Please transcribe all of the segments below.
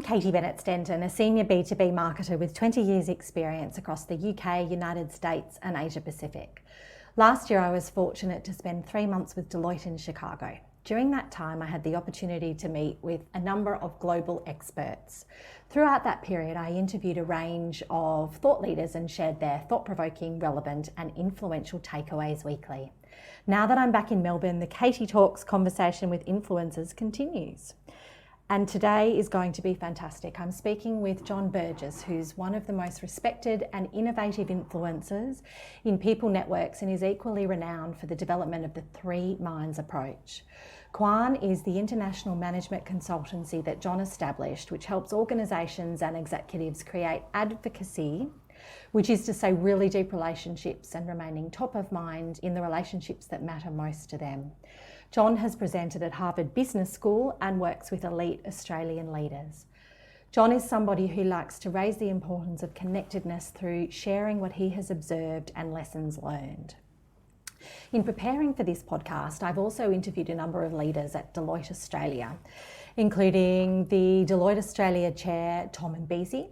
Katie Bennett-Stenton, a senior B2B marketer with 20 years experience across the UK, United States and Asia Pacific. Last year I was fortunate to spend 3 months with Deloitte in Chicago. During that time I had the opportunity to meet with a number of global experts. Throughout that period I interviewed a range of thought leaders and shared their thought-provoking, relevant and influential takeaways weekly. Now that I'm back in Melbourne, the Katie Talks conversation with influencers continues. And today is going to be fantastic. I'm speaking with Jon Burgess, who's one of the most respected and innovative influencers in people networks and is equally renowned for the development of the 3 Minds approach. Kwan is the international management consultancy that Jon established, which helps organisations and executives create advocacy, which is to say really deep relationships and remaining top of mind in the relationships that matter most to them. Jon has presented at Harvard Business School and works with elite Australian leaders. Jon is somebody who likes to raise the importance of connectedness through sharing what he has observed and lessons learned. In preparing for this podcast, I've also interviewed a number of leaders at Deloitte Australia, including the Deloitte Australia chair, Imbesi,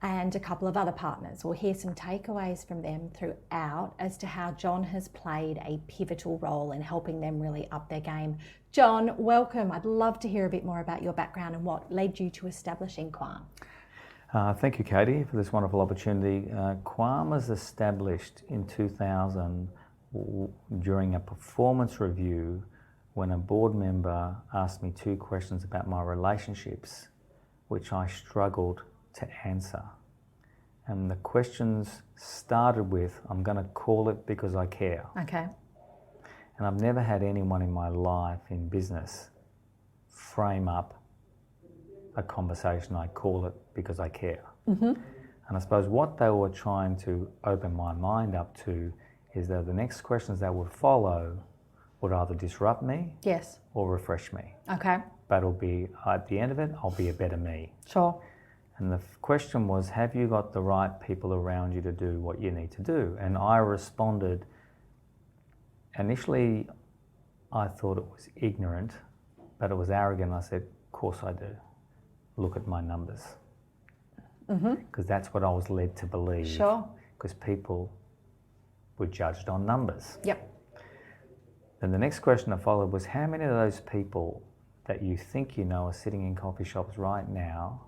and a couple of other partners. We'll hear some takeaways from them throughout as to how Jon has played a pivotal role in helping them really up their game. Jon, welcome. I'd love to hear a bit more about your background and what led you to establishing Kwan. Thank you, Katie, for this wonderful opportunity. Kwan was established in 2000 during a performance review when a board member asked me 2 questions about my relationships, which I struggled to answer. And the questions started with, I'm going to call it because I care. Okay. And I've never had anyone in my life in business frame up a conversation, I call it because I care. Mm-hmm. And I suppose what they were trying to open my mind up to is that the next questions that would follow would either disrupt me, yes, or refresh me. Okay. But it'll be, at the end of it, I'll be a better me. Sure. And the question was, have you got the right people around you to do what you need to do? And I responded, initially I thought it was ignorant, but it was arrogant. I said, of course I do. Look at my numbers. Because that's what I was led to believe. Sure. Because people were judged on numbers. Yep. Then the next question that followed was, how many of those people that you think you know are sitting in coffee shops right now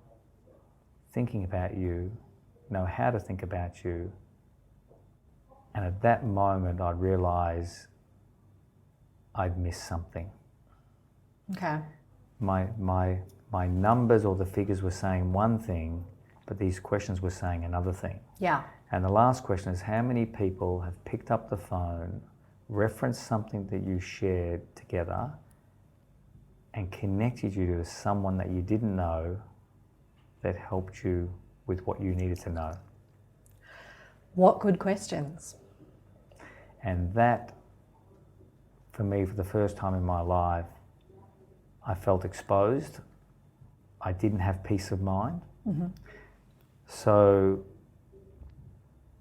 thinking about you, know how to think about you? And at that moment I'd realise I'd missed something. Okay. My numbers or the figures were saying one thing, but these questions were saying another thing. Yeah. And the last question is, how many people have picked up the phone, referenced something that you shared together and connected you to someone that you didn't know that helped you with what you needed to know? What good questions. And that, for me, for the first time in my life, I felt exposed. I didn't have peace of mind. Mm-hmm. So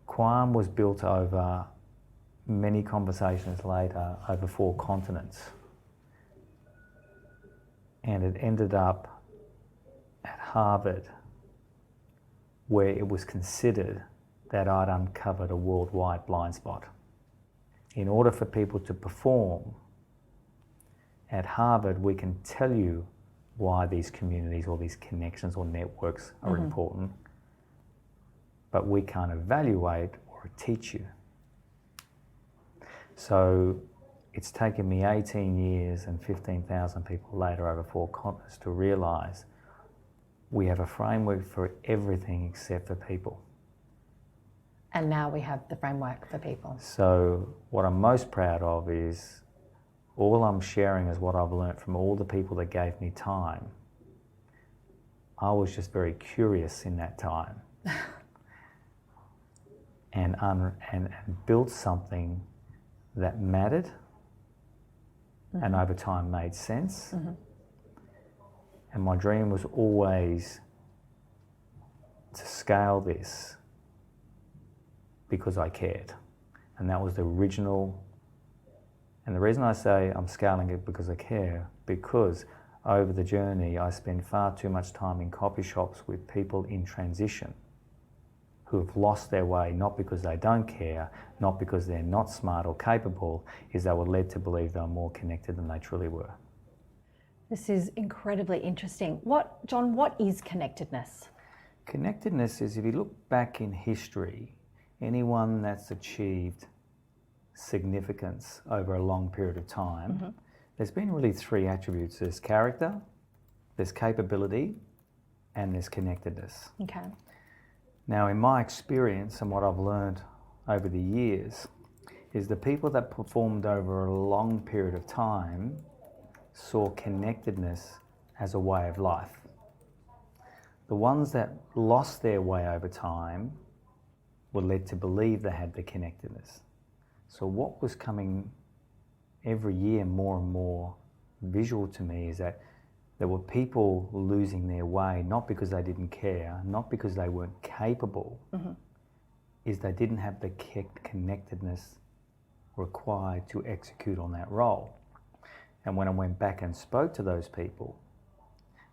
Kwan was built over many conversations later, over 4 continents. And it ended up at Harvard, where it was considered that I'd uncovered a worldwide blind spot. In order for people to perform at Harvard, we can tell you why these communities or these connections or networks are important, but we can't evaluate or teach you. So it's taken me 18 years and 15,000 people later over 4 continents to realise we have a framework for everything except for people. And now we have the framework for people. So what I'm most proud of is all I'm sharing is what I've learnt from all the people that gave me time. I was just very curious in that time and built something that mattered and over time made sense. And my dream was always to scale this because I cared. And that was the original. And the reason I say I'm scaling it because I care, because over the journey, I spend far too much time in coffee shops with people in transition who have lost their way, not because they don't care, not because they're not smart or capable, is they were led to believe they were more connected than they truly were. This is incredibly interesting. Jon, what is connectedness? Connectedness is, if you look back in history, anyone that's achieved significance over a long period of time, there's been really three attributes. There's character, there's capability, and there's connectedness. Okay. Now, in my experience and what I've learned over the years, is the people that performed over a long period of time saw connectedness as a way of life. The ones that lost their way over time were led to believe they had the connectedness. So what was coming every year more and more visual to me is that there were people losing their way, not because they didn't care, not because they weren't capable, is they didn't have the connectedness required to execute on that role. And when I went back and spoke to those people,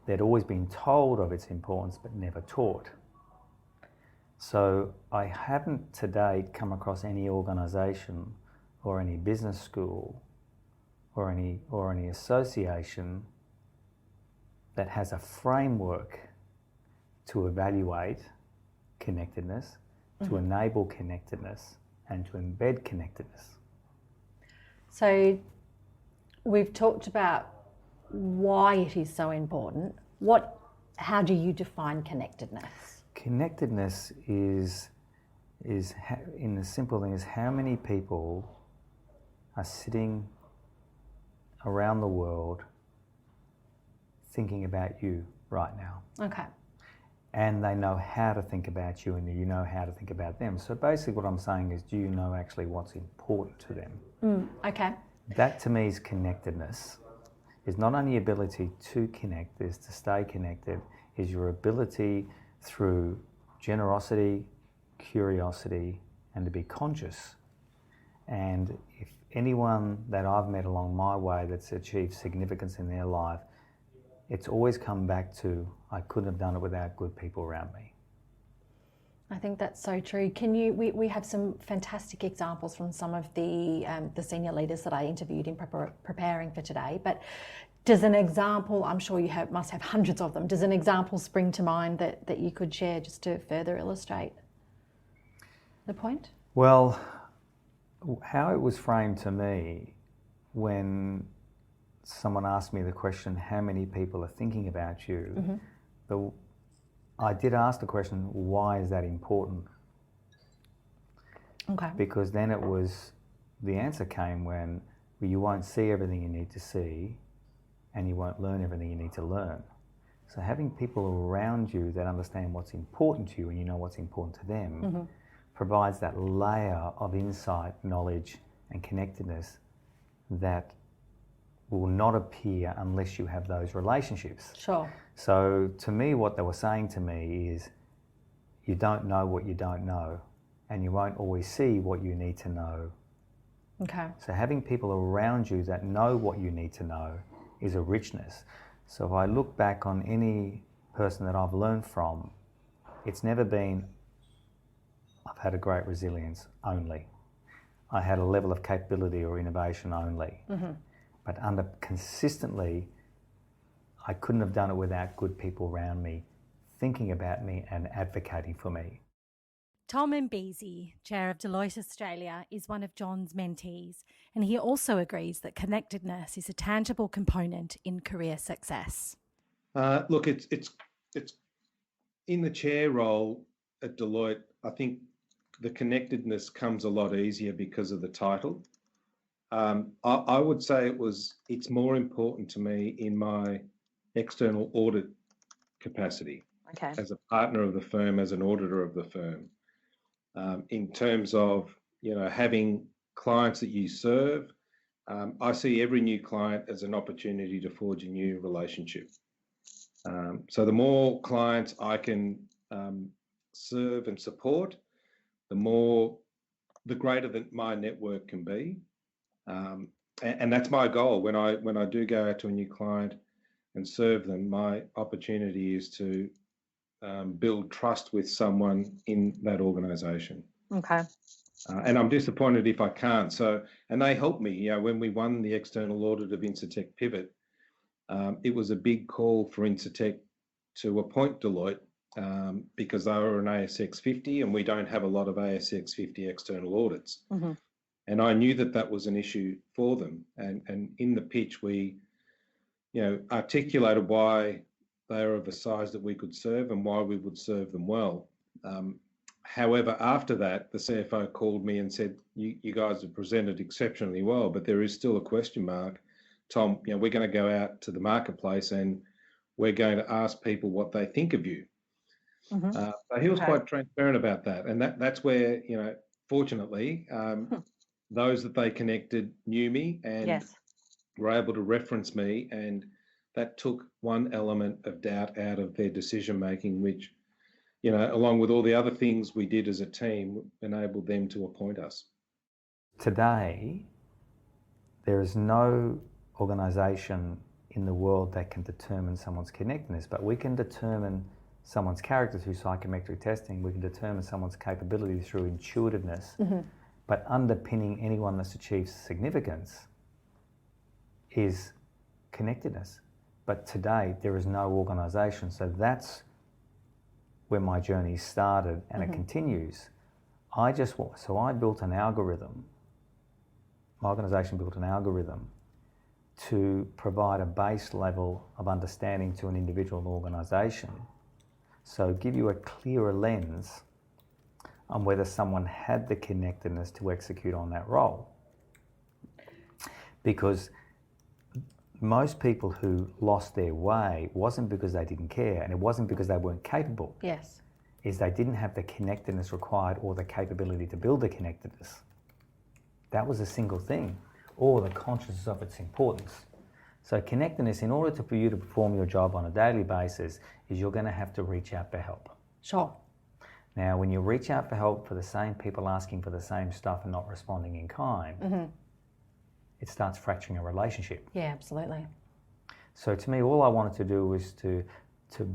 they'd always been told of its importance but never taught. So I haven't to date come across any organisation or any business school or any association that has a framework to evaluate connectedness, to enable connectedness, and to embed connectedness. So we've talked about why it is so important. How do you define connectedness? Connectedness is in the simple thing is how many people are sitting around the world thinking about you right now. Okay. And they know how to think about you and you know how to think about them. So basically what I'm saying is, do you know actually what's important to them? Okay. That to me is connectedness. Is not only ability to connect, is to stay connected, is your ability through generosity, curiosity, and to be conscious. And if anyone that I've met along my way that's achieved significance in their life, it's always come back to, I couldn't have done it without good people around me. I think that's so true. We have some fantastic examples from some of the senior leaders that I interviewed in preparing for today. But does an example, I'm sure you must have hundreds of them, does an example spring to mind that you could share just to further illustrate the point? Well, how it was framed to me when someone asked me the question, how many people are thinking about you? I did ask the question, why is that important? Okay. Because then the answer came when you won't see everything you need to see and you won't learn everything you need to learn. So having people around you that understand what's important to you and you know what's important to them provides that layer of insight, knowledge and connectedness that will not appear unless you have those relationships. Sure. So to me, what they were saying to me is, you don't know what you don't know, and you won't always see what you need to know. Okay. So having people around you that know what you need to know is a richness. So if I look back on any person that I've learned from, it's never been, I've had a great resilience only. I had a level of capability or innovation only. But consistently, I couldn't have done it without good people around me, thinking about me and advocating for me. Tom Imbesi, Chair of Deloitte Australia, is one of Jon's mentees, and he also agrees that connectedness is a tangible component in career success. Look, it's in the chair role at Deloitte. I think the connectedness comes a lot easier because of the title. I would say it's more important to me in my external audit capacity, as a partner of the firm, as an auditor of the firm, in terms of having clients that you serve. I see every new client as an opportunity to forge a new relationship. So the more clients I can serve and support, the greater that my network can be. And that's my goal. When I do go out to a new client, and serve them, my opportunity is to build trust with someone in that organisation. Okay. And I'm disappointed if I can't. So, and they helped me. When we won the external audit of Incitec Pivot, it was a big call for Incitec to appoint Deloitte because they were an ASX 50, and we don't have a lot of ASX 50 external audits. Mm-hmm. And I knew that that was an issue for them. And in the pitch, we, articulated why they are of a size that we could serve and why we would serve them well. However, after that, the CFO called me and said, you guys have presented exceptionally well, but there is still a question mark. Tom, we're going to go out to the marketplace and we're going to ask people what they think of you. Mm-hmm. So he was quite transparent about that. And that's where, fortunately, those that they connected knew me and were able to reference me. And that took one element of doubt out of their decision-making, which, along with all the other things we did as a team, enabled them to appoint us. Today, there is no organisation in the world that can determine someone's connectedness, but we can determine someone's character through psychometric testing. We can determine someone's capability through intuitiveness, but underpinning anyone that's achieved significance is connectedness. But today, there is no organisation, so that's where my journey started, and it continues. I built an algorithm. My organisation built an algorithm to provide a base level of understanding to an individual and organisation. So give you a clearer lens on whether someone had the connectedness to execute on that role. Because most people who lost their way wasn't because they didn't care, and it wasn't because they weren't capable. Yes. Is they didn't have the connectedness required or the capability to build the connectedness. That was a single thing, or the consciousness of its importance. So connectedness, in order for you to perform your job on a daily basis, is you're going to have to reach out for help. Sure. Now, when you reach out for help for the same people asking for the same stuff and not responding in kind, it starts fracturing a relationship. Yeah, absolutely. So to me, all I wanted to do was to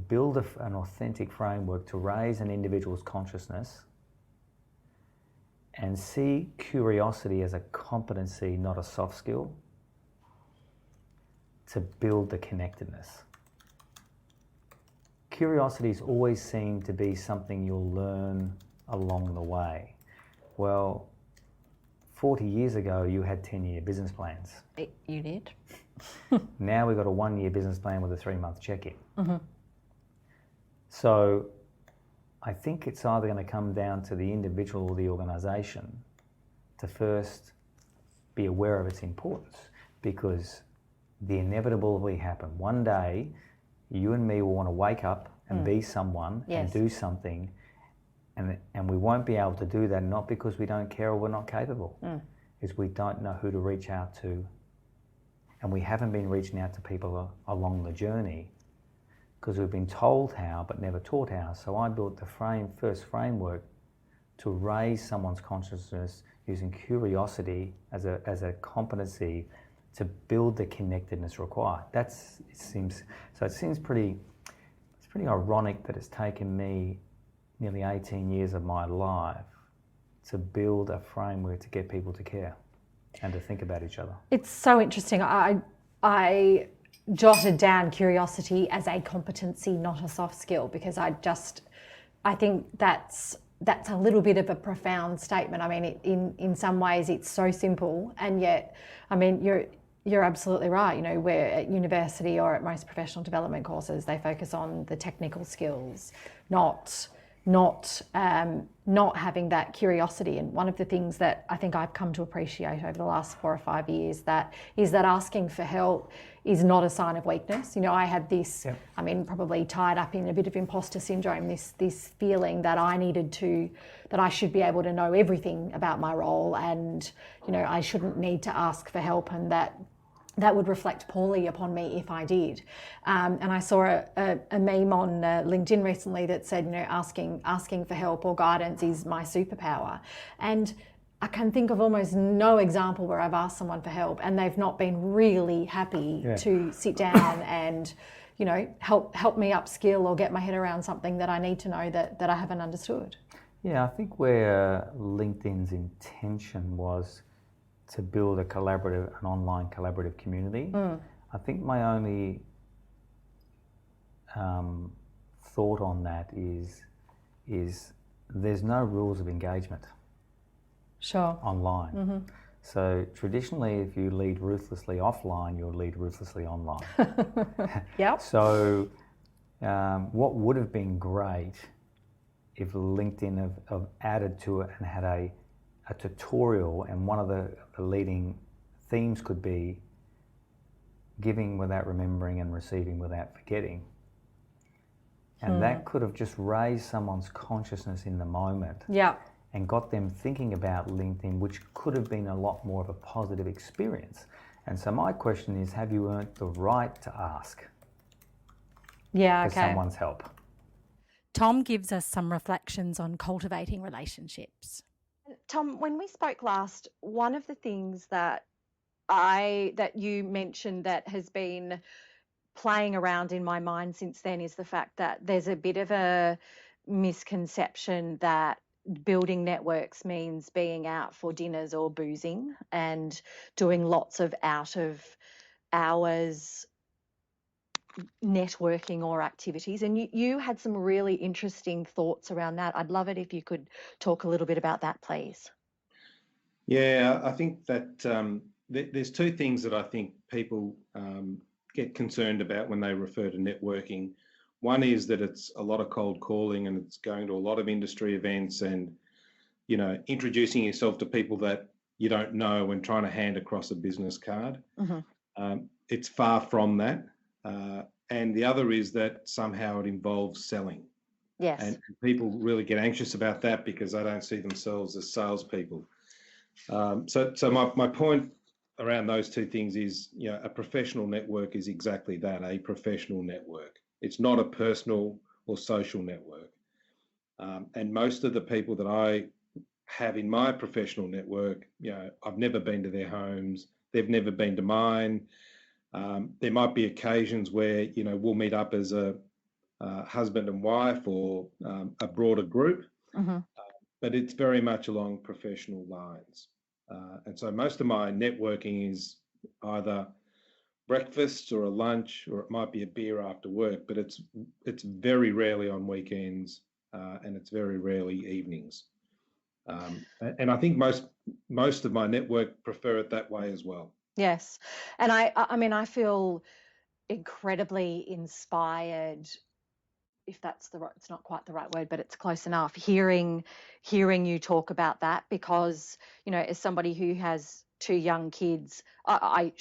build an authentic framework to raise an individual's consciousness and see curiosity as a competency, not a soft skill, to build the connectedness. Curiosity is always seen to be something you'll learn along the way. Well, 40 years ago, you had 10-year business plans. You did. Now we've got a 1-year business plan with a 3-month check-in. So I think it's either going to come down to the individual or the organisation to first be aware of its importance, because the inevitable will happen. One day, you and me will want to wake up and be someone and do something, and we won't be able to do that, not because we don't care or we're not capable, is we don't know who to reach out to, and we haven't been reaching out to people along the journey because we've been told how but never taught how. So I built the first framework to raise someone's consciousness using curiosity as a competency to build the connectedness required. It seems pretty ironic that it's taken me nearly 18 years of my life to build a framework to get people to care and to think about each other. It's so interesting. I jotted down curiosity as a competency, not a soft skill, because I think that's a little bit of a profound statement. I mean, in some ways it's so simple, and yet, I mean, you're absolutely right. You know, we're at university or at most professional development courses, they focus on the technical skills, not having that curiosity. And one of the things that I think I've come to appreciate over the last 4 or 5 years is that asking for help is not a sign of weakness. You know, I had this, I mean, probably tied up in a bit of imposter syndrome, this feeling that that I should be able to know everything about my role, and, you know, I shouldn't need to ask for help, and that would reflect poorly upon me if I did. And I saw a meme on LinkedIn recently that said, you know, asking for help or guidance is my superpower. And I can think of almost no example where I've asked someone for help and they've not been really happy to sit down and, you know, help me upskill or get my head around something that I need to know that I haven't understood. Yeah, I think where LinkedIn's intention was to build an online collaborative community. I think my only thought on that is there's no rules of engagement. Sure. Online. So traditionally, if you lead ruthlessly offline, you'll lead ruthlessly online. Yep. So what would have been great if LinkedIn have added to it and had a tutorial, and one of the leading themes could be giving without remembering and receiving without forgetting. And that could have just raised someone's consciousness in the moment. Yeah. And got them thinking about LinkedIn, which could have been a lot more of a positive experience. And so my question is, have you earned the right to ask for someone's help? Tom gives us some reflections on cultivating relationships. Tom, when we spoke last, one of the things that you mentioned that has been playing around in my mind since then is the fact that there's a bit of a misconception that building networks means being out for dinners or boozing and doing lots of out of hours networking or activities. And you had some really interesting thoughts around that. I'd love it if you could talk a little bit about that, please. Yeah, I think that there's two things that I think people get concerned about when they refer to networking. One is that it's a lot of cold calling and it's going to a lot of industry events and, you know, introducing yourself to people that you don't know and trying to hand across a business card. It's far from that. And the other is that somehow it involves selling. Yes. And people really get anxious about that because they don't see themselves as salespeople. So my point around those two things is, you know, a professional network is exactly that, a professional network. It's not a personal or social network. And most of the people that I have in my professional network, you know, I've never been to their homes. They've never been to mine. There might be occasions where, you know, we'll meet up as a husband and wife or a broader group, but it's very much along professional lines. And so most of my networking is either breakfast or a lunch, or it might be a beer after work, but it's very rarely on weekends and it's very rarely evenings. And I think most of my network prefer it that way as well. Yes. And I mean, I feel incredibly inspired, if that's it's not quite the right word, but it's close enough, hearing you talk about that, because, you know, as somebody who has two young kids, I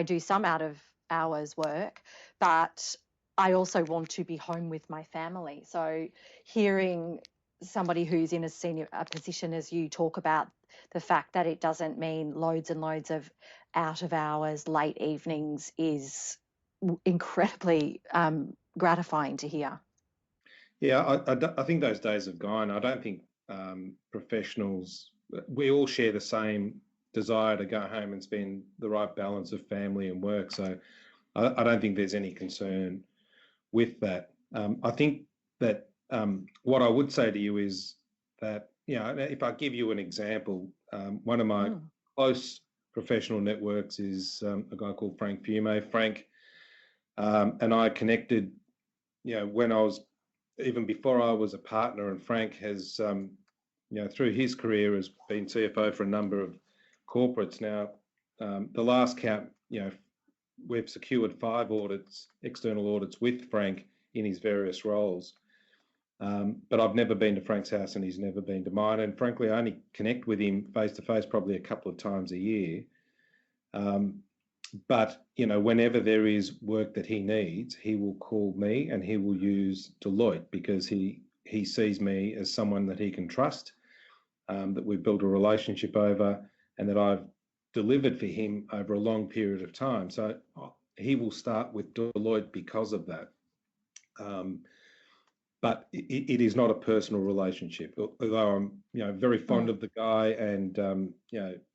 do some out of hours work, but I also want to be home with my family. So hearing somebody who's in a position as you talk about the fact that it doesn't mean loads and loads of out of hours, late evenings is incredibly gratifying to hear. Yeah, I think those days have gone. I don't think professionals, we all share the same desire to go home and spend the right balance of family and work. So I don't think there's any concern with that. I think that what I would say to you is that, you know, if I give you an example, one of my close professional networks is a guy called Frank Fume. Frank and I connected, you know, when I was, even before I was a partner, and Frank has, you know, through his career has been CFO for a number of corporates. Now, the last count, you know, we've secured 5 audits, external audits with Frank in his various roles. But I've never been to Frank's house and he's never been to mine. And frankly, I only connect with him face to face probably a couple of times a year. But, you know, whenever there is work that he needs, he will call me and he will use Deloitte because he sees me as someone that he can trust, that we've built a relationship over, and that I've delivered for him over a long period of time. So he will start with Deloitte because of that. but it is not a personal relationship. Although I'm, very fond of the guy and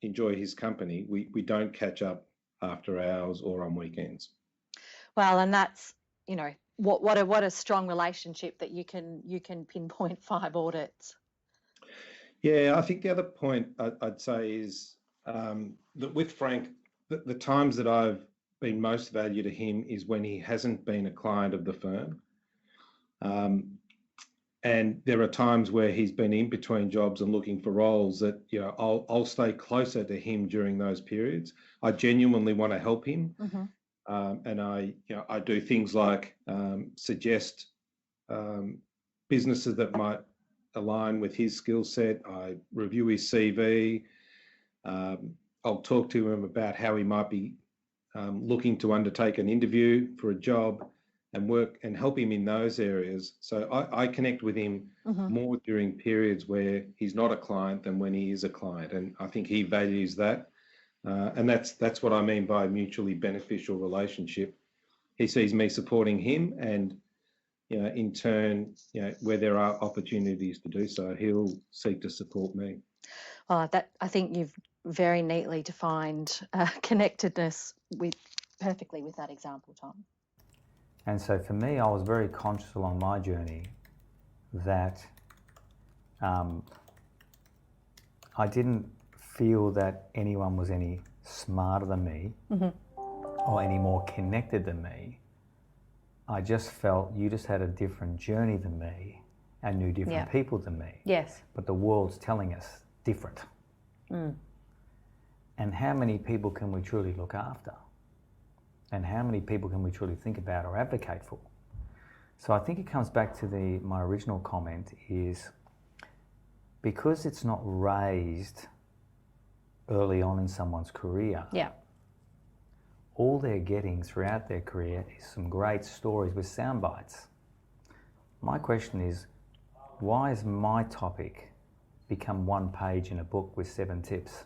enjoy his company, we don't catch up after hours or on weekends. Well, and that's, what a strong relationship that you can pinpoint 5 audits. Yeah, I think the other point I'd say is that with Frank, the times that I've been most value to him is when he hasn't been a client of the firm. And there are times where he's been in between jobs and looking for roles that, I'll stay closer to him during those periods. I genuinely want to help him. And I do things like suggest businesses that might align with his skill set. I review his CV. I'll talk to him about how he might be looking to undertake an interview for a job and work and help him in those areas. So I connect with him more during periods where he's not a client than when he is a client. And I think he values that. And that's what I mean by a mutually beneficial relationship. He sees me supporting him, and in turn, where there are opportunities to do so, he'll seek to support me. Well, I think you've very neatly defined connectedness perfectly with that example, Tom. And so for me, I was very conscious along my journey that I didn't feel that anyone was any smarter than me or any more connected than me. I just felt you just had a different journey than me and knew different people than me. Yes. But the world's telling us different. And how many people can we truly look after? And how many people can we truly think about or advocate for? So I think it comes back to my original comment is because it's not raised early on in someone's career, all they're getting throughout their career is some great stories with sound bites. My question is, why has my topic become 1 page in a book with 7 tips?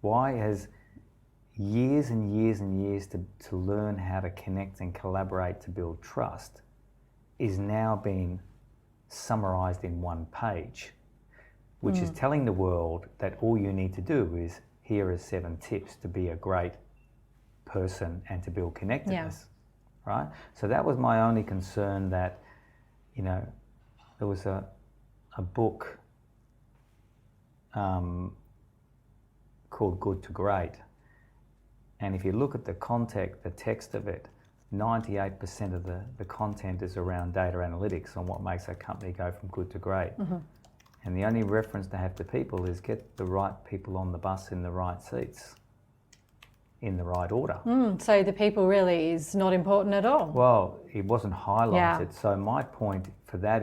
Why has years and years and years to learn how to connect and collaborate to build trust is now being summarized in 1 page, which is telling the world that all you need to do is here are 7 tips to be a great person and to build connectedness, right? So that was my only concern, that, there was a book called Good to Great. And if you look at the text of it, 98% of the content is around data analytics on what makes a company go from good to great. And the only reference they have to people is get the right people on the bus in the right seats, in the right order. So the people really is not important at all. Well, it wasn't highlighted. So my point for that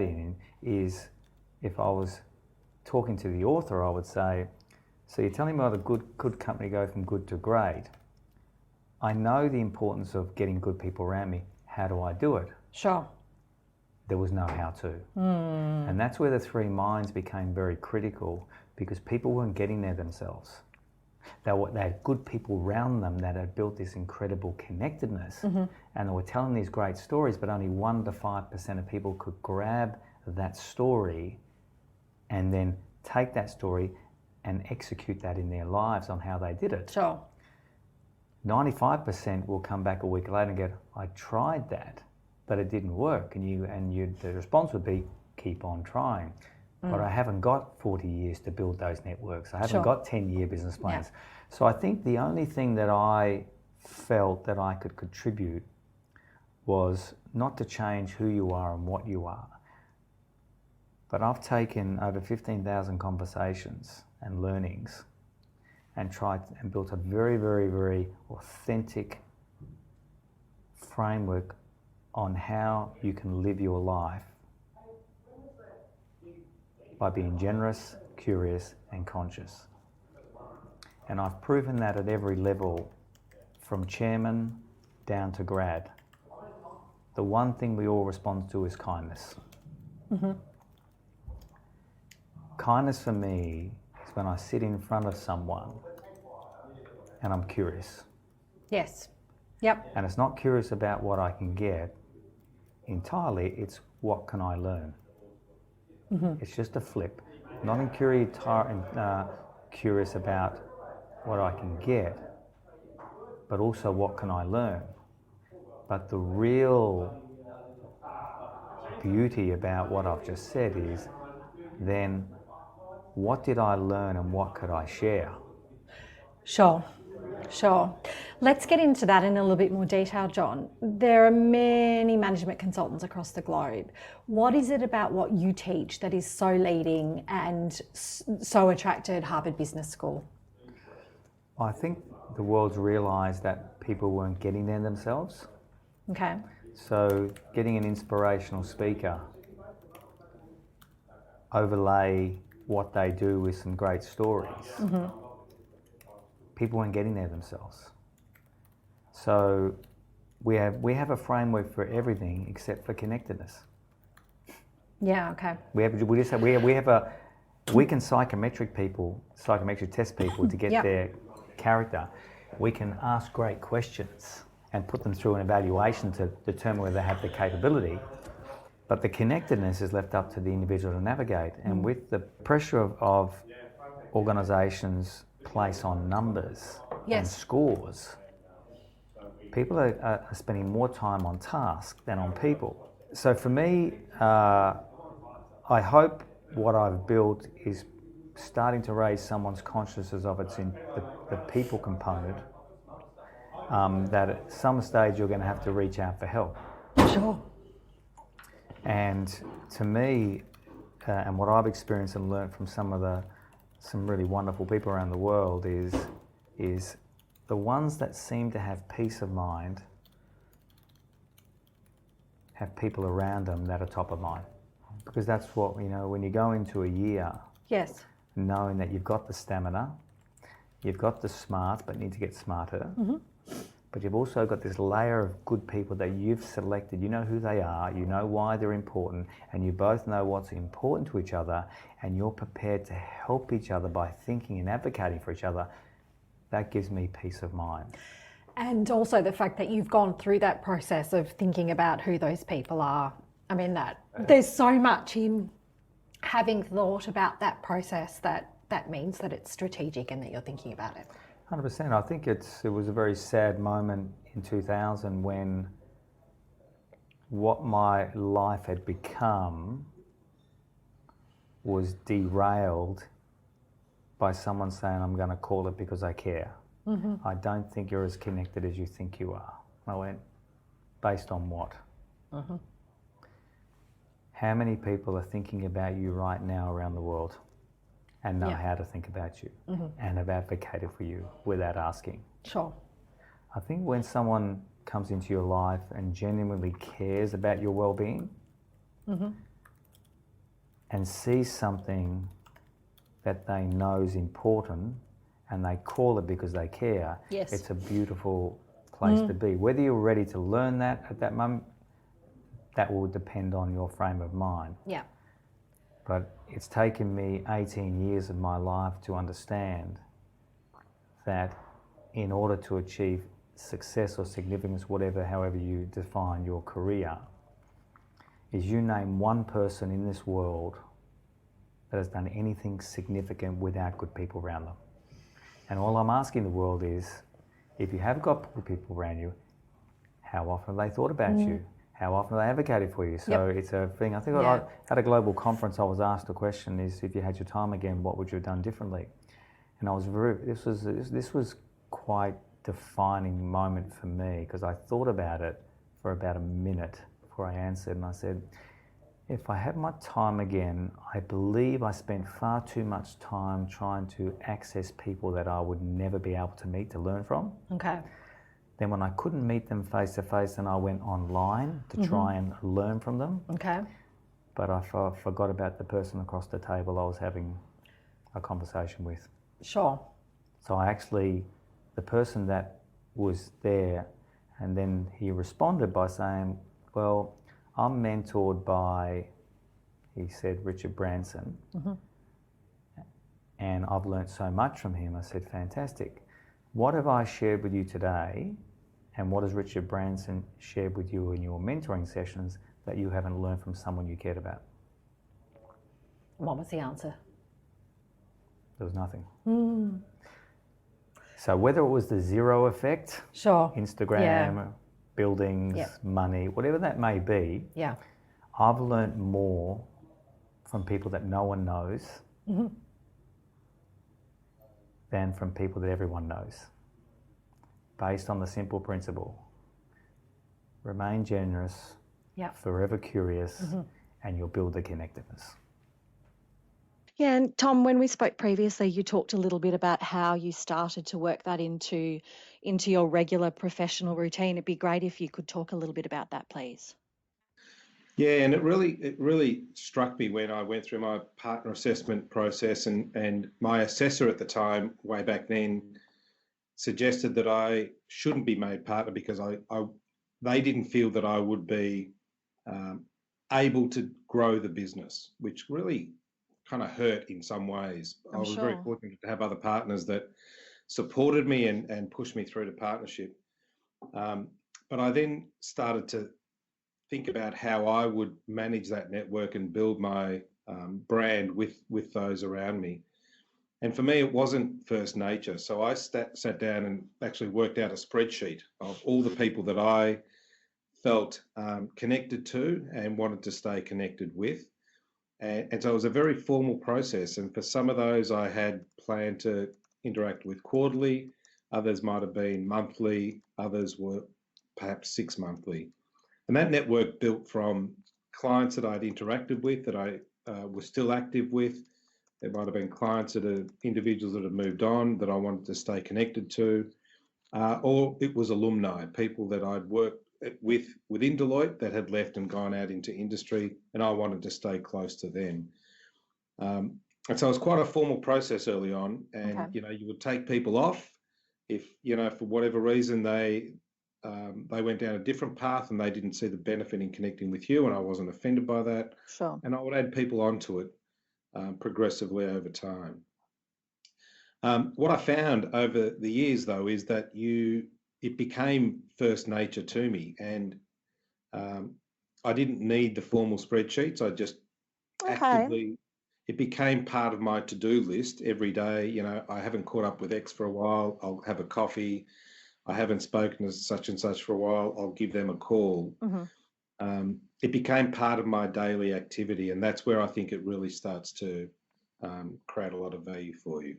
is if I was talking to the author, I would say, so you're telling me about a good company go from good to great. I know the importance of getting good people around me. How do I do it? Sure. There was no how to. And that's where the 3 minds became very critical, because people weren't getting there themselves. They had good people around them that had built this incredible connectedness, and they were telling these great stories, but only 1 to 5% of people could grab that story and then take that story and execute that in their lives on how they did it. Sure. 95% will come back a week later and go, I tried that, but it didn't work. And the response would be, keep on trying. But I haven't got 40 years to build those networks. I haven't got 10-year business plans. So I think the only thing that I felt that I could contribute was not to change who you are and what you are. But I've taken over 15,000 conversations and learnings and tried and built a very, very, very authentic framework on how you can live your life by being generous, curious, and conscious. And I've proven that at every level, from chairman down to grad. The one thing we all respond to is kindness. Kindness for me is when I sit in front of someone and I'm curious. Yes. Yep. And it's not curious about what I can get entirely, it's what can I learn? It's just a flip. Not curious about what I can get, but also what can I learn. But the real beauty about what I've just said is then what did I learn and what could I share? Sure. Let's get into that in a little bit more detail, Jon. There are many management consultants across the globe. What is it about what you teach that is so leading and so attracted Harvard Business School? I think the world's realised that people weren't getting there themselves. Okay. So getting an inspirational speaker, overlay what they do with some great stories. People weren't getting there themselves. So we have a framework for everything except for connectedness. Yeah. Okay. We can psychometric test people to get their character. We can ask great questions and put them through an evaluation to determine whether they have the capability. But the connectedness is left up to the individual to navigate. And with the pressure of organisations place on numbers and scores, people are spending more time on task than on people. So for me, I hope what I've built is starting to raise someone's consciousness of its in the people component, that at some stage you're going to have to reach out for help. Sure. And to me, and what I've experienced and learned from some really wonderful people around the world is the ones that seem to have peace of mind have people around them that are top of mind. Because that's what, when you go into a year, knowing that you've got the stamina, you've got the smarts, but need to get smarter. But you've also got this layer of good people that you've selected. You know who they are, you know why they're important, and you both know what's important to each other, and you're prepared to help each other by thinking and advocating for each other. That gives me peace of mind. And also the fact that you've gone through that process of thinking about who those people are. I mean, there's so much in having thought about that process that means that it's strategic and that you're thinking about it. 100%. I think it was a very sad moment in 2000 when what my life had become was derailed by someone saying, I'm going to call it because I care. I don't think you're as connected as you think you are. I went, based on what? How many people are thinking about you right now around the world and know how to think about you and have advocated for you without asking? Sure. I think when someone comes into your life and genuinely cares about your well-being and sees something that they know is important and they call it because they care, it's a beautiful place to be. Whether you're ready to learn that at that moment, that will depend on your frame of mind. Yeah. But it's taken me 18 years of my life to understand that in order to achieve success or significance, however you define your career, is you name one person in this world that has done anything significant without good people around them. And all I'm asking the world is, if you have got good people around you, how often have they thought about you? How often have they advocated for you? So it's a thing. I think at a global conference, I was asked a question: is if you had your time again, what would you have done differently? And I was this was quite defining moment for me, because I thought about it for about a minute before I answered, and I said, if I had my time again, I believe I spent far too much time trying to access people that I would never be able to meet to learn from. Okay. Then when I couldn't meet them face to face, then I went online to try and learn from them. Okay. But I forgot about the person across the table I was having a conversation with. Sure. So the person that was there, and then he responded by saying, well, I'm mentored by, he said, Richard Branson, and I've learnt so much from him. I said, fantastic. What have I shared with you today, and what has Richard Branson shared with you in your mentoring sessions that you haven't learned from someone you cared about? What was the answer? There was nothing. So whether it was the zero effect, Sure. Instagram, buildings, money, whatever that may be, I've learned more from people that no one knows than from people that everyone knows, based on the simple principle: remain generous, forever curious, and you'll build the connectedness. Yeah, and Tom, when we spoke previously, you talked a little bit about how you started to work that into your regular professional routine. It'd be great if you could talk a little bit about that, please. Yeah, and it really struck me when I went through my partner assessment process, and my assessor at the time, way back then, suggested that I shouldn't be made partner because they didn't feel that I would be able to grow the business, which really kind of hurt in some ways. I was very fortunate to have other partners that supported me and pushed me through to partnership. But I then started to think about how I would manage that network and build my brand with those around me. And for me, it wasn't first nature. So I sat down and actually worked out a spreadsheet of all the people that I felt connected to and wanted to stay connected with. And so it was a very formal process. And for some of those, I had planned to interact with quarterly. Others might have been monthly. Others were perhaps 6 monthly. And that network built from clients that I'd interacted with, that I was still active with. There might have been clients that are individuals that have moved on that I wanted to stay connected to, or it was alumni, people that I'd worked with within Deloitte that had left and gone out into industry, and I wanted to stay close to them. And so it was quite a formal process early on, and you would take people off if for whatever reason they went down a different path and they didn't see the benefit in connecting with you, and I wasn't offended by that. Sure. And I would add people onto it progressively over time. What I found over the years, though, is that it became first nature to me, and I didn't need the formal spreadsheets. I just actively, it became part of my to-do list every day. I haven't caught up with X for a while, I'll have a coffee. I haven't spoken to such and such for a while, I'll give them a call. It became part of my daily activity, and that's where I think it really starts to create a lot of value for you.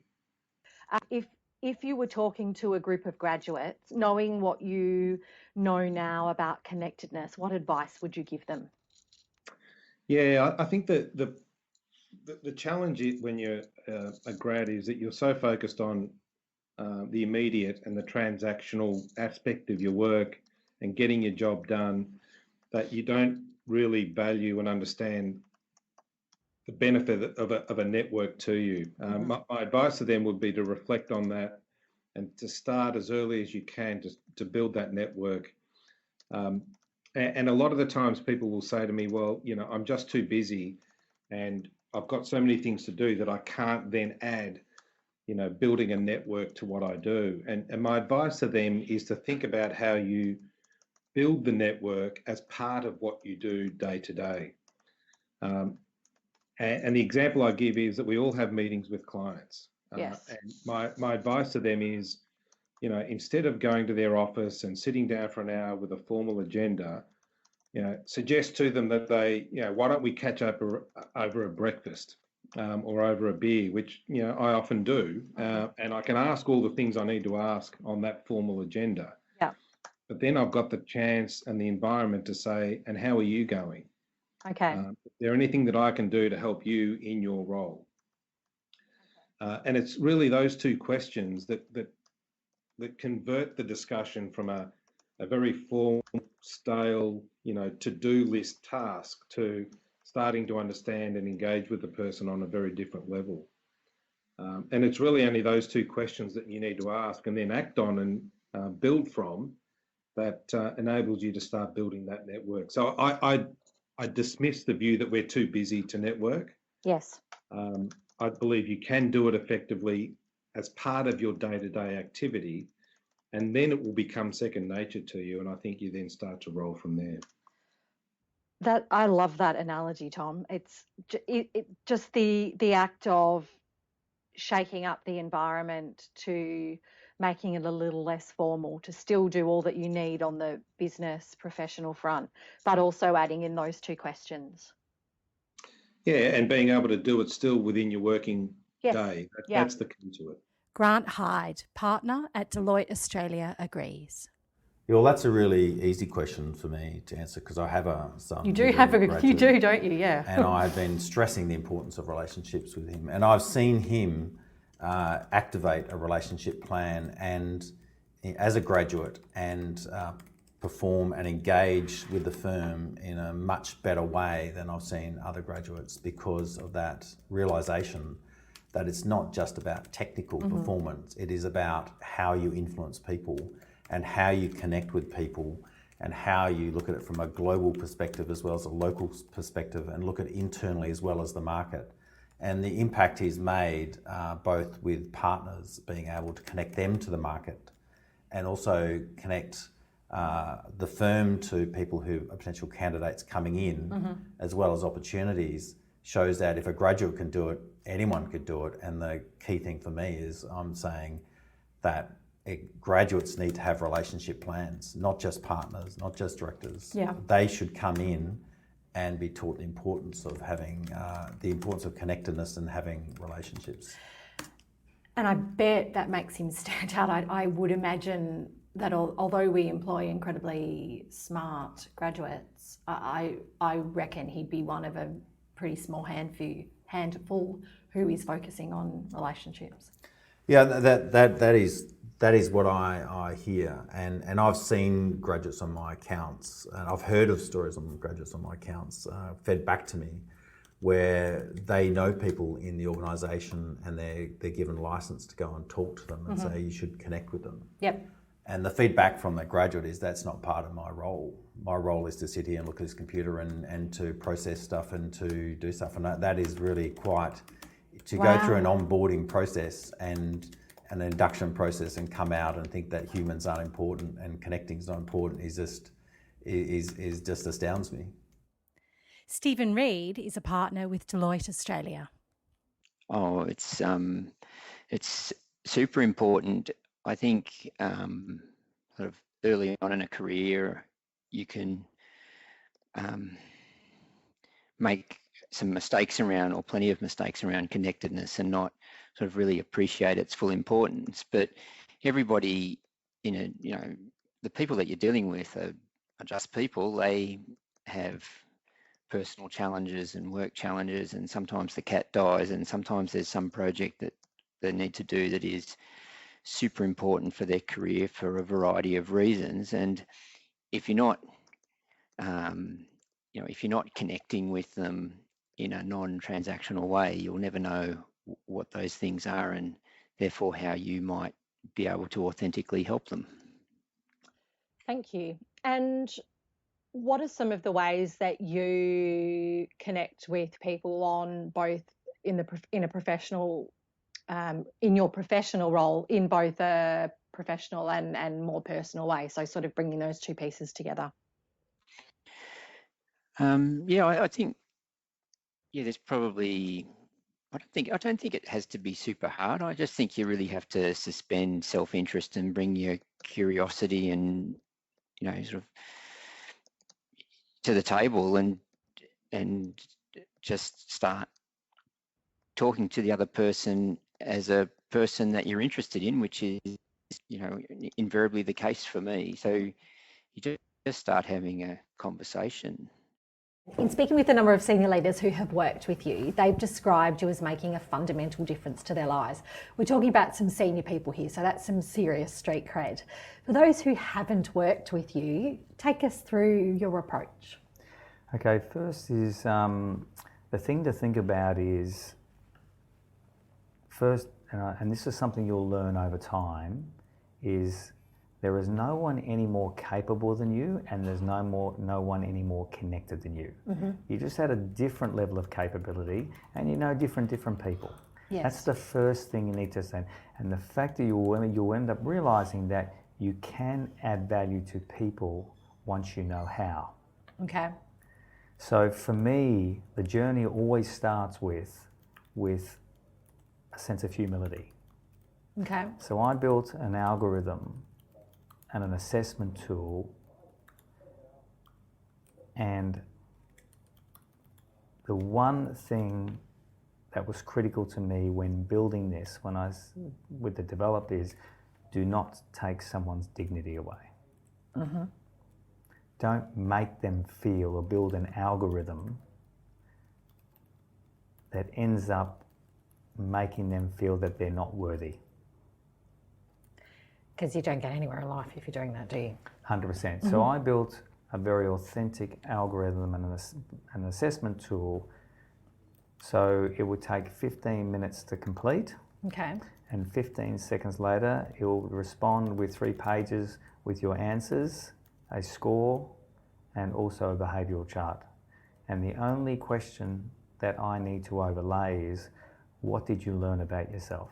If you were talking to a group of graduates, knowing what you know now about connectedness, what advice would you give them? Yeah, I think that the challenge when you're a grad is that you're so focused on the immediate and the transactional aspect of your work and getting your job done that you don't really value and understand the benefit of a network to you. My advice to them would be to reflect on that and to start as early as you can to build that network. And a lot of the times people will say to me, well, I'm just too busy and I've got so many things to do that I can't then add, building a network to what I do. And my advice to them is to think about how you build the network as part of what you do day to day. And the example I give is that we all have meetings with clients. Yes. And my advice to them is, instead of going to their office and sitting down for an hour with a formal agenda, suggest to them that they, why don't we catch up over a breakfast or over a beer, which, I often do. And I can ask all the things I need to ask on that formal agenda. Yeah. But then I've got the chance and the environment to say, and how are you going? Okay. Is there anything that I can do to help you in your role? And it's really those two questions that convert the discussion from a very formal, stale, to-do list task to starting to understand and engage with the person on a very different level. And it's really only those two questions that you need to ask and then act on and build from that enables you to start building that network. So I dismiss the view that we're too busy to network. Yes. I believe you can do it effectively as part of your day-to-day activity, and then it will become second nature to you, and I think you then start to roll from there. That I love that analogy, Tom. It's just the act of shaking up the environment to making it a little less formal, to still do all that you need on the business professional front, but also adding in those two questions. Yeah, and being able to do it still within your working Yes. day. Yeah. That's the key to it. Grant Hyde, partner at Deloitte Australia, agrees. Yeah, well, that's a really easy question for me to answer because I have a son. You do who's have graduate, you do, don't you? Yeah. And I've been stressing the importance of relationships with him. And I've seen him activate a relationship plan and as a graduate and perform and engage with the firm in a much better way than I've seen other graduates because of that realisation that it's not just about technical performance, it is about how you influence people and how you connect with people and how you look at it from a global perspective as well as a local perspective and look at it internally as well as the market. And the impact is made both with partners being able to connect them to the market and also connect the firm to people who are potential candidates coming in as well as opportunities shows that if a graduate can do it, anyone could do it. And the key thing for me is I'm saying that graduates need to have relationship plans, not just partners, not just directors. Yeah. They should come in and be taught the importance of having the importance of connectedness and having relationships. And I bet that makes him stand out. I would imagine that although we employ incredibly smart graduates, I reckon he'd be one of a pretty small handful who is focusing on relationships. Yeah, that is what I hear, and I've seen graduates on my accounts, and I've heard of stories on graduates on my accounts fed back to me, where they know people in the organisation and they're given license to go and talk to them and say you should connect with them. Yep. And the feedback from that graduate is that's not part of my role. My role is to sit here and look at this computer and to process stuff and to do stuff, and that is really quite to go through an onboarding process and an induction process and come out and think that humans aren't important and connecting is not important is just astounds me. Stephen Reid is a partner with Deloitte Australia. Oh, it's super important. I think sort of early on in a career, you can make some mistakes around, or plenty of mistakes around connectedness, and not sort of really appreciate its full importance. But everybody, the people that you're dealing with are just people. They have personal challenges and work challenges, and sometimes the cat dies, and sometimes there's some project that they need to do that is super important for their career for a variety of reasons. And if you're not, if you're not connecting with them in a non-transactional way, you'll never know what those things are, and therefore how you might be able to authentically help them. Thank you. And what are some of the ways that you connect with people on both in a professional, in your professional role, in both a professional and more personal way? So sort of bringing those two pieces together. I think there's probably. I don't think it has to be super hard. I just think you really have to suspend self-interest and bring your curiosity and sort of to the table and just start talking to the other person as a person that you're interested in, which is invariably the case for me. So you just start having a conversation. In speaking with a number of senior leaders who have worked with you, they've described you as making a fundamental difference to their lives. We're talking about some senior people here, so that's some serious street cred. For those who haven't worked with you, take us through your approach. Okay, first is the thing to think about is first, and this is something you'll learn over time, is there is no one any more capable than you, and there's no one any more connected than you. Mm-hmm. You just had a different level of capability, and you know different people. Yes. That's the first thing you need to understand. And the fact that you'll end up realising that you can add value to people once you know how. Okay. So for me, the journey always starts with a sense of humility. Okay. So I built an algorithm and an assessment tool, and the one thing that was critical to me when building this, when I was with the developer, is do not take someone's dignity away. Mm-hmm. Don't make them feel or build an algorithm that ends up making them feel that they're not worthy. Because you don't get anywhere in life if you're doing that, do you? 100%. Mm-hmm. So I built a very authentic algorithm and an assessment tool. So it would take 15 minutes to complete. Okay. And 15 seconds later, it will respond with 3 pages with your answers, a score, and also a behavioural chart. And the only question that I need to overlay is, what did you learn about yourself?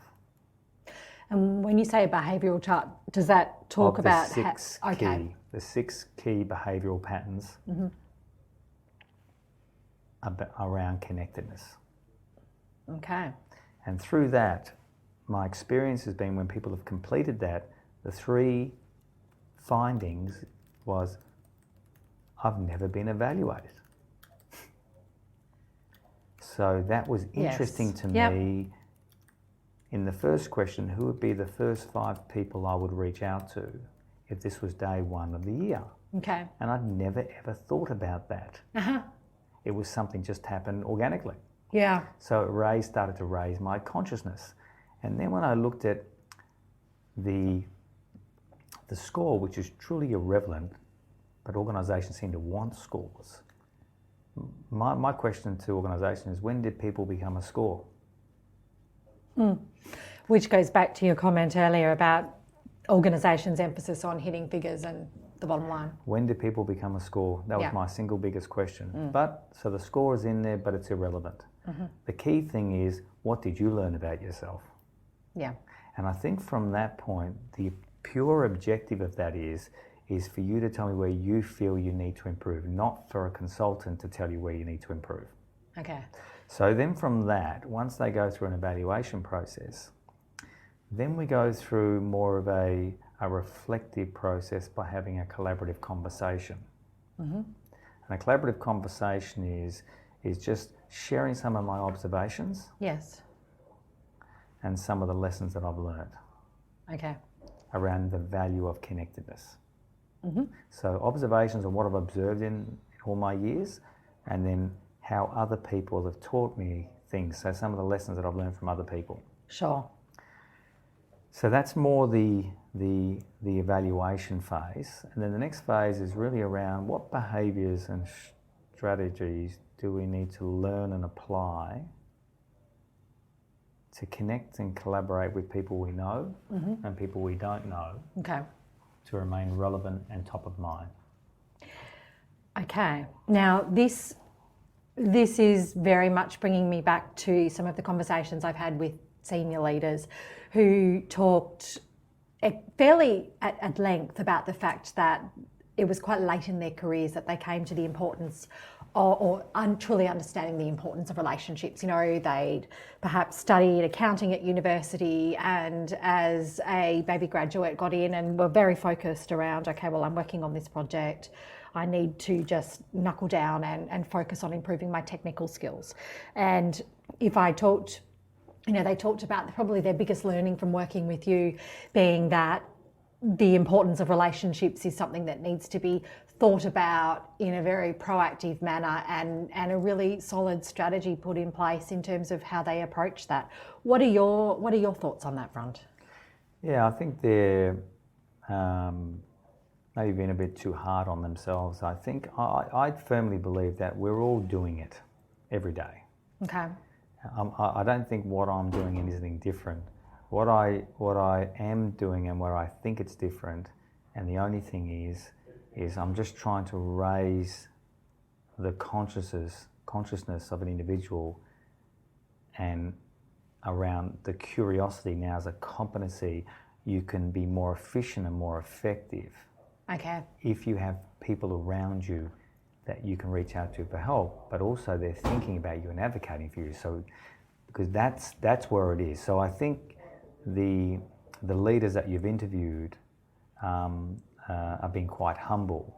And when you say a behavioural chart, does that talk about the 6 key behavioural patterns mm-hmm. around connectedness? Okay. And through that, my experience has been when people have completed that, the 3 findings was, I've never been evaluated. So that was interesting to me. In the first question, who would be the first 5 people I would reach out to if this was day 1 of the year? Okay. And I'd never ever thought about that. Uh-huh. It was something just happened organically. Yeah. So it started to raise my consciousness. And then when I looked at the score, which is truly irrelevant, but organisations seem to want scores. My question to organisations is, when did people become a score? Which goes back to your comment earlier about organisations' emphasis on hitting figures and the bottom line. When did people become a score? That was my single biggest question. But so the score is in there, but it's irrelevant. Mm-hmm. The key thing is, what did you learn about yourself? Yeah. And I think from that point, the pure objective of that is for you to tell me where you feel you need to improve, not for a consultant to tell you where you need to improve. Okay. So then from that, once they go through an evaluation process, then we go through more of a reflective process by having a collaborative conversation. Mm-hmm. And a collaborative conversation is just sharing some of my observations. Yes. And some of the lessons that I've learned. Okay. Around the value of connectedness. Mm-hmm. So observations on what I've observed in all my years, and then how other people have taught me things. So some of the lessons that I've learned from other people. Sure. So that's more the evaluation phase. And then the next phase is really around what behaviours and strategies do we need to learn and apply to connect and collaborate with people we know mm-hmm. and people we don't know. Okay. To remain relevant and top of mind. Okay. Now this is very much bringing me back to some of the conversations I've had with senior leaders who talked fairly at length about the fact that it was quite late in their careers that they came to the importance or truly understanding the importance of relationships. You know, they'd perhaps studied accounting at university and as a baby graduate got in and were very focused around, okay, well, I'm working on this project. I need to just knuckle down and focus on improving my technical skills. And if I talked, you know, they talked about probably their biggest learning from working with you being that the importance of relationships is something that needs to be thought about in a very proactive manner and a really solid strategy put in place in terms of how they approach that. What are your thoughts on that front? Yeah, I think they're maybe being a bit too hard on themselves. I think I firmly believe that we're all doing it every day. Okay. I don't think what I'm doing is anything different. What I am doing and where I think it's different, and the only thing is I'm just trying to raise the consciousness of an individual and around the curiosity now as a competency. You can be more efficient and more effective. Okay. If you have people around you that you can reach out to for help, but also they're thinking about you and advocating for you. So, because that's where it is. So I think the leaders that you've interviewed have been quite humble,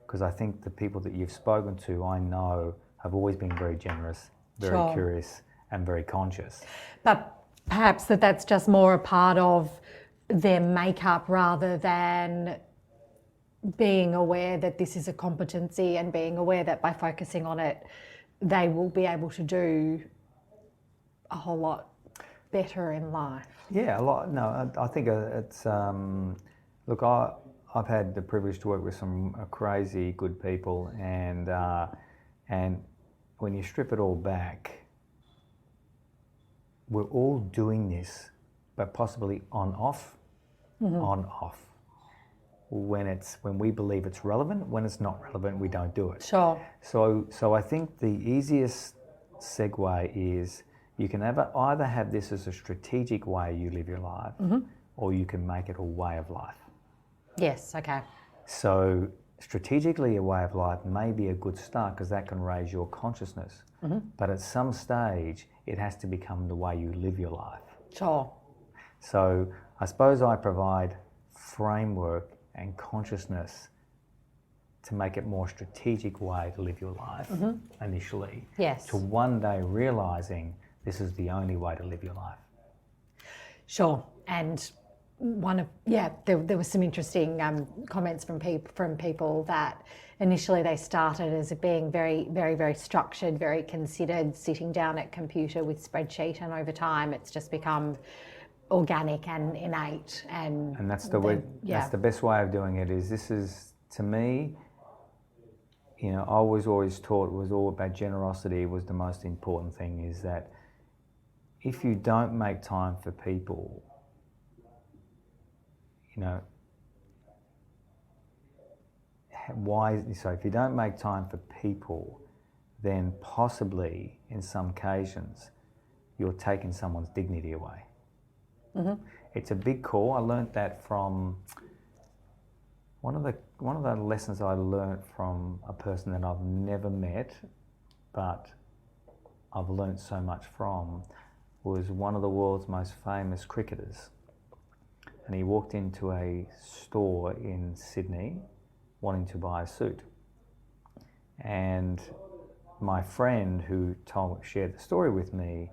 because I think the people that you've spoken to, I know, have always been very generous, very Sure. curious, and very conscious. But perhaps that's just more a part of their makeup rather than being aware that this is a competency and being aware that by focusing on it, they will be able to do a whole lot better in life. Yeah, a lot. No, I think it's. Look, I've had the privilege to work with some crazy good people, and when you strip it all back, we're all doing this, but possibly on off. When we believe it's relevant. When it's not relevant, we don't do it. Sure. So I think the easiest segue is you can either have this as a strategic way you live your life, or you can make it a way of life. Yes, okay. So strategically a way of life may be a good start, because that can raise your consciousness. But at some stage, it has to become the way you live your life. Sure. So I suppose I provide framework and consciousness to make it more strategic way to live your life initially. Yes. To one day realising this is the only way to live your life. Sure. And there were some interesting comments from people that initially they started as being very, very, very structured, very considered, sitting down at computer with spreadsheet, and over time it's just become organic and innate. And that's the way. That's the best way of doing it. This is to me. I was always taught it was all about generosity. Was the most important thing. Is that if you don't make time for people, so if you don't make time for people, then possibly in some occasions you're taking someone's dignity away. It's a big call. I learnt that from one of the lessons I learnt from a person that I've never met, but I've learnt so much from, was one of the world's most famous cricketers. And he walked into a store in Sydney wanting to buy a suit. And my friend who shared the story with me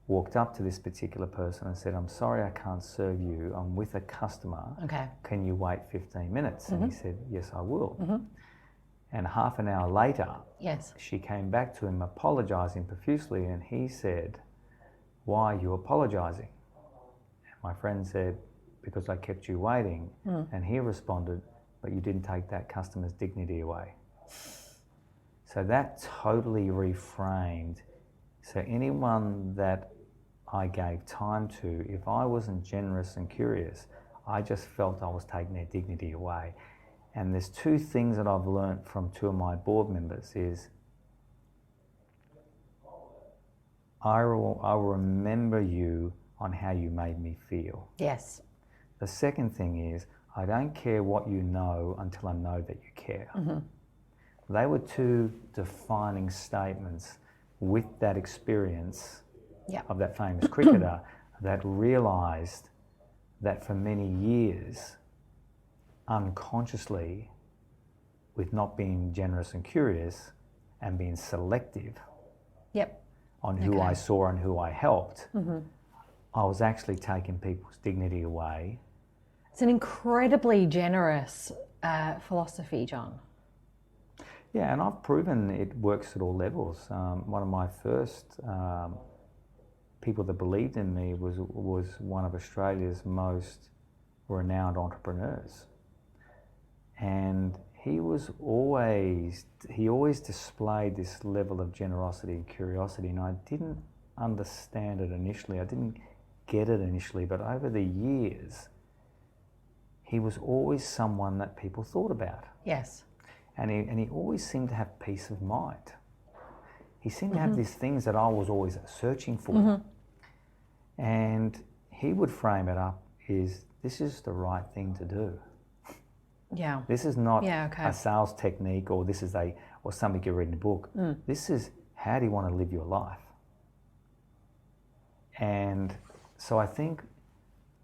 walked up to this particular person and said, "I'm sorry, I can't serve you. I'm with a customer. Okay. Can you wait 15 minutes? And he said, "Yes, I will." And half an hour later, Yes. she came back to him apologising profusely, and he said, "Why are you apologising?" And my friend said, "Because I kept you waiting." And he responded, "But you didn't take that customer's dignity away." So that totally reframed. So anyone that I gave time to, if I wasn't generous and curious, I just felt I was taking their dignity away. And there's two things that I've learnt from two of my board members is I will remember you on how you made me feel. Yes. The second thing is I don't care what you know until I know that you care. They were two defining statements with that experience of that famous cricketer that realised that for many years, unconsciously, with not being generous and curious and being selective on who I saw and who I helped, I was actually taking people's dignity away. It's an incredibly generous philosophy, Jon. Yeah, and I've proven it works at all levels. One of my first people that believed in me was one of Australia's most renowned entrepreneurs. And he always displayed this level of generosity and curiosity, and I didn't understand it initially. I didn't get it initially, but over the years, he was always someone that people thought about. Yes. And he always seemed to have peace of mind. He seemed to have these things that I was always searching for. And he would frame it up as, this is the right thing to do. Yeah. This is not Yeah, okay. a sales technique, or this is or something you read in a book. This is, how do you want to live your life? And so I think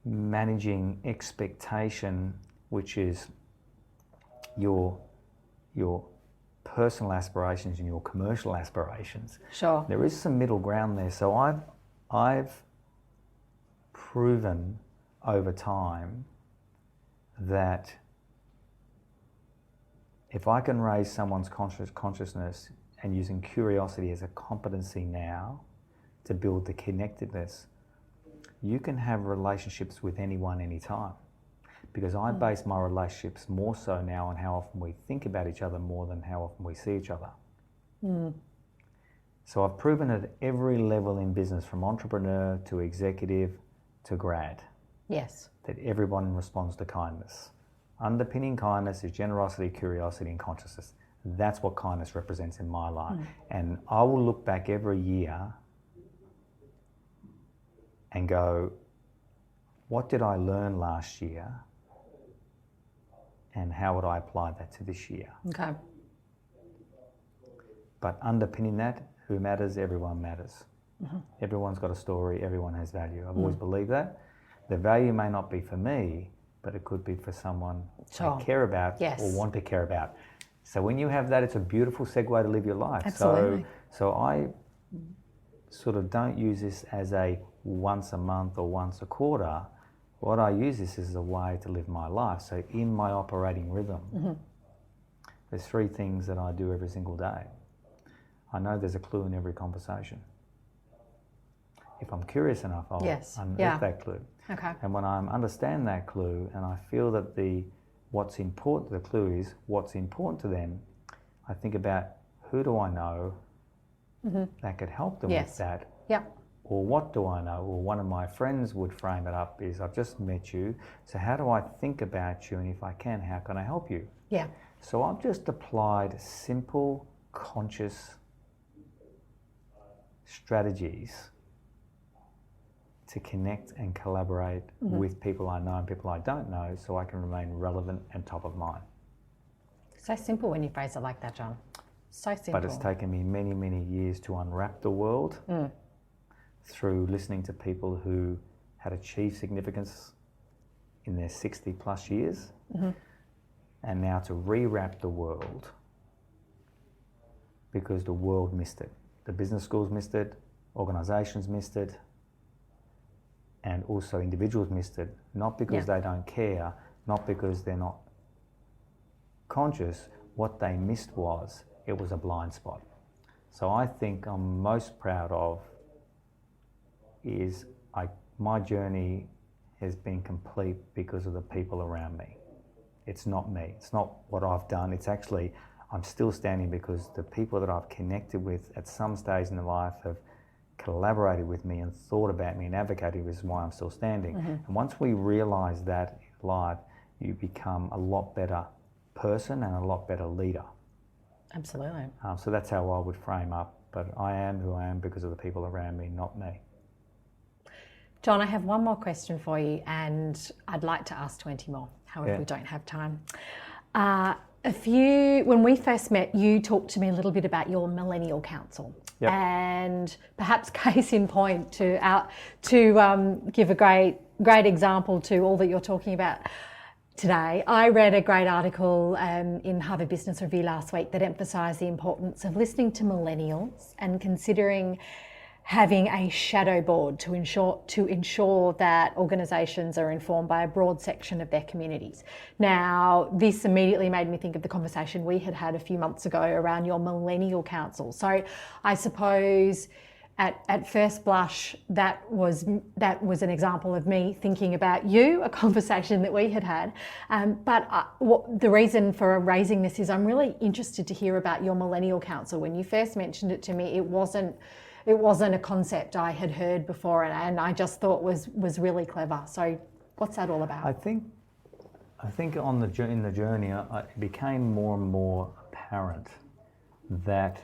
managing expectation, which is your personal aspirations and your commercial aspirations. Sure. There is some middle ground there. So I've proven over time that if I can raise someone's consciousness and using curiosity as a competency now to build the connectedness, you can have relationships with anyone, anytime. Because I base my relationships more so now on how often we think about each other more than how often we see each other. So I've proven at every level in business, from entrepreneur to executive to grad, Yes. that everyone responds to kindness. Underpinning kindness is generosity, curiosity, and consciousness. That's what kindness represents in my life. And I will look back every year and go, what did I learn last year? And how would I apply that to this year? Okay. But underpinning that, who matters? Everyone matters. Everyone's got a story, everyone has value. I've always believed that. The value may not be for me, but it could be for someone Sure. I care about Yes. or want to care about. So when you have that, it's a beautiful segue to live your life. Absolutely. So I sort of don't use this as a once a month or once a quarter. What I use this as a way to live my life. So in my operating rhythm, there's three things that I do every single day. I know there's a clue in every conversation. If I'm curious enough, I'll unearth that clue. Okay. And when I understand that clue and I feel that what's important, the clue is what's important to them, I think about who do I know that could help them with that? Yep. Or what do I know? Or one of my friends would frame it up is, I've just met you, so how do I think about you? And if I can, how can I help you? Yeah. So I've just applied simple, conscious strategies to connect and collaborate with people I know and people I don't know, so I can remain relevant and top of mind. So simple when you phrase it like that, Jon. So simple. But it's taken me many, many years to unwrap the world through listening to people who had achieved significance in their 60 plus years, and now to rewrap the world because the world missed it. The business schools missed it, organisations missed it, and also individuals missed it, not because they don't care, not because they're not conscious. What they missed was, it was a blind spot. So I think I'm most proud of is my journey has been complete because of the people around me. It's not me, it's not what I've done, it's actually, I'm still standing because the people that I've connected with at some stage in their life have collaborated with me and thought about me and advocated, which is why I'm still standing. And once we realise that in life, you become a lot better person and a lot better leader. Absolutely. So that's how I would frame up, but I am who I am because of the people around me, not me. Jon, I have one more question for you, and I'd like to ask 20 more. However, we don't have time. When we first met, you talked to me a little bit about your Millennial Council. Yep. And perhaps case in point to give a great example to all that you're talking about today. I read a great article in Harvard Business Review last week that emphasised the importance of listening to millennials and considering having a shadow board to ensure that organisations are informed by a broad section of their communities. Now, this immediately made me think of the conversation we had a few months ago around your Millennial Council. So I suppose at first blush, that was an example of me thinking about you, a conversation that we had. But the reason for raising this is I'm really interested to hear about your Millennial Council. When you first mentioned it to me, it wasn't a concept I had heard before, and I just thought was really clever. So what's that all about? I think in the journey, it became more and more apparent that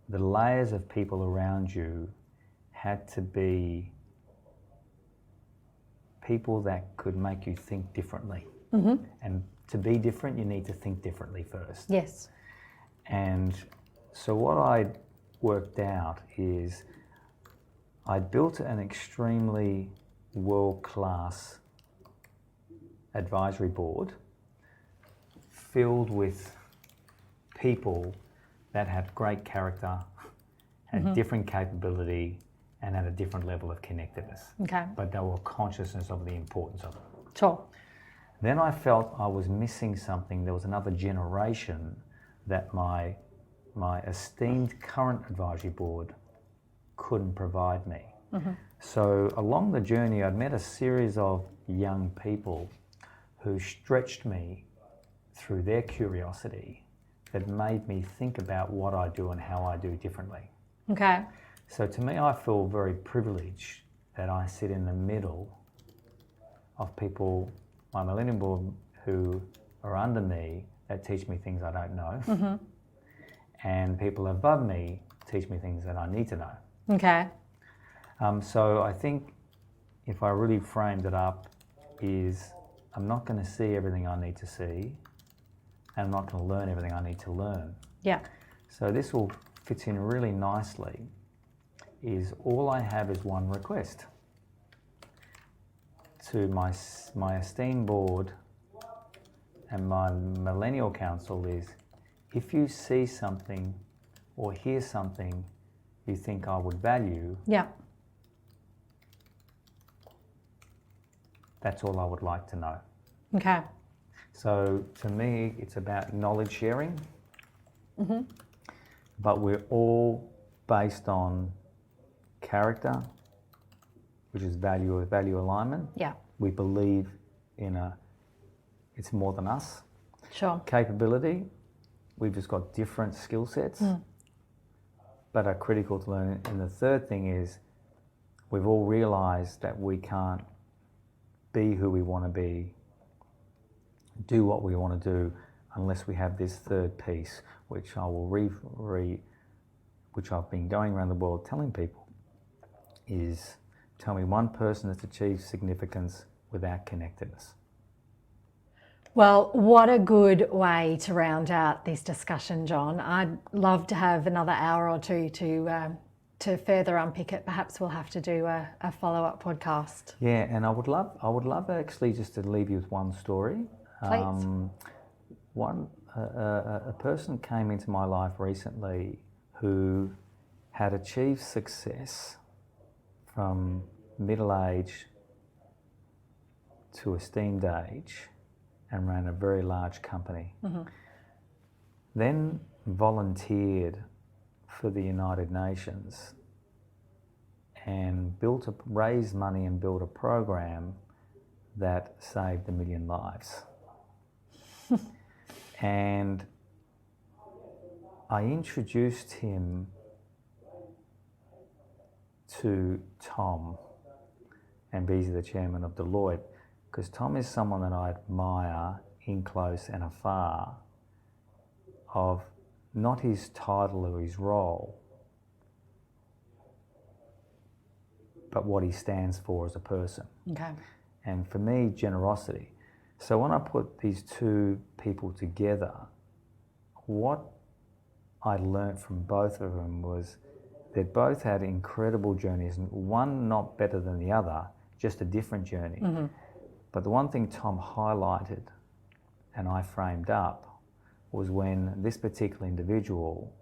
the layers of people around you had to be people that could make you think differently. And to be different, you need to think differently first. Yes. And so what I worked out is I built an extremely world-class advisory board filled with people that had great character, had different capability, and had a different level of connectedness. Okay. But they were consciousness of the importance of it. Sure. Then I felt I was missing something. There was another generation that my esteemed current advisory board couldn't provide me. So along the journey, I'd met a series of young people who stretched me through their curiosity that made me think about what I do and how I do differently. Okay. So to me, I feel very privileged that I sit in the middle of people, my millennial board, who are under me that teach me things I don't know, and people above me teach me things that I need to know. Okay. So I think if I really framed it up is I'm not going to see everything I need to see, and I'm not going to learn everything I need to learn. Yeah. So this all fits in really nicely, is all I have is one request to my esteemed board and my Millennial Council is, if you see something or hear something you think I would value, Yeah. that's all I would like to know. Okay. So to me, it's about knowledge sharing, but we're all based on character, which is value alignment. Yeah. We believe in it's more than us. Sure. Capability, we've just got different skill sets, but are critical to learn. And the third thing is we've all realised that we can't be who we want to be, do what we want to do, unless we have this third piece, which I will which I've been going around the world telling people, is tell me one person that's achieved significance without connectedness. Well, what a good way to round out this discussion, Jon. I'd love to have another hour or two to further unpick it. Perhaps we'll have to do a follow-up podcast. Yeah, and I would love actually just to leave you with one story. Please. A person came into my life recently who had achieved success from middle age to esteemed age and ran a very large company. Then volunteered for the United Nations and raised money and built a program that saved 1 million lives. And I introduced him to Tom Imbesi, the chairman of Deloitte, because Tom is someone that I admire in close and afar, of not his title or his role, but what he stands for as a person. Okay. And for me, generosity. So when I put these two people together, what I learnt from both of them was they both had incredible journeys, and one not better than the other, just a different journey. But the one thing Tom highlighted and I framed up was when this particular individual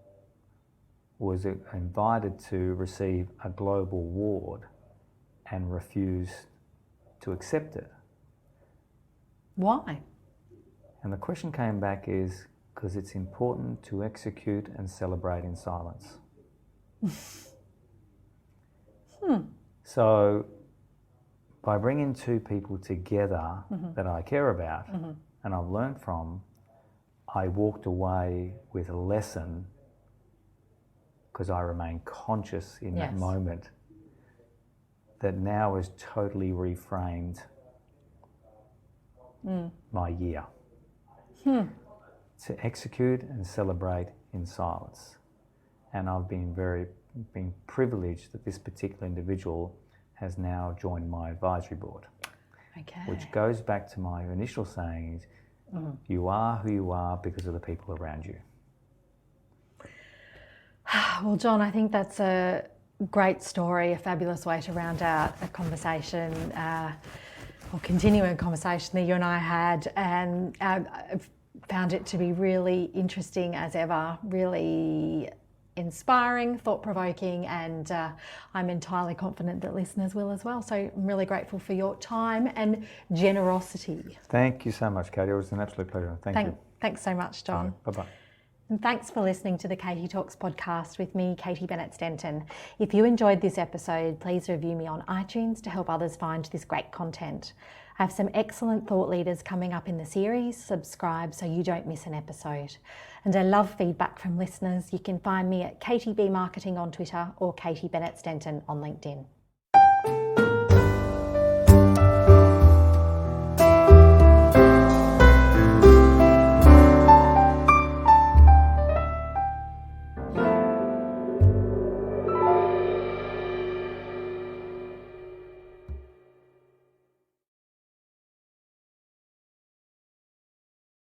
was invited to receive a global award and refused to accept it. Why? And the question came back is because it's important to execute and celebrate in silence. So by bringing two people together that I care about and I've learned from, I walked away with a lesson because I remain conscious in that moment that now has totally reframed my year. To execute and celebrate in silence. And I've been privileged that this particular individual has now joined my advisory board. Okay. which goes back to my initial saying is, you are who you are because of the people around you. Well, John, I think that's a great story, a fabulous way to round out a conversation, or continuing a conversation that you and I had, and I've found it to be really interesting as ever, really inspiring, thought-provoking, and I'm entirely confident that listeners will as well. So I'm really grateful for your time and generosity. Thank you so much, Katie. It was an absolute pleasure. Thank you. Thanks so much, John. Bye-bye. And thanks for listening to the Katie Talks podcast with me, Katie Bennett-Stenton. If you enjoyed this episode, please review me on iTunes to help others find this great content. I have some excellent thought leaders coming up in the series. Subscribe so you don't miss an episode. And I love feedback from listeners. You can find me at Katie B Marketing on Twitter or Katie Bennett-Stenton on LinkedIn.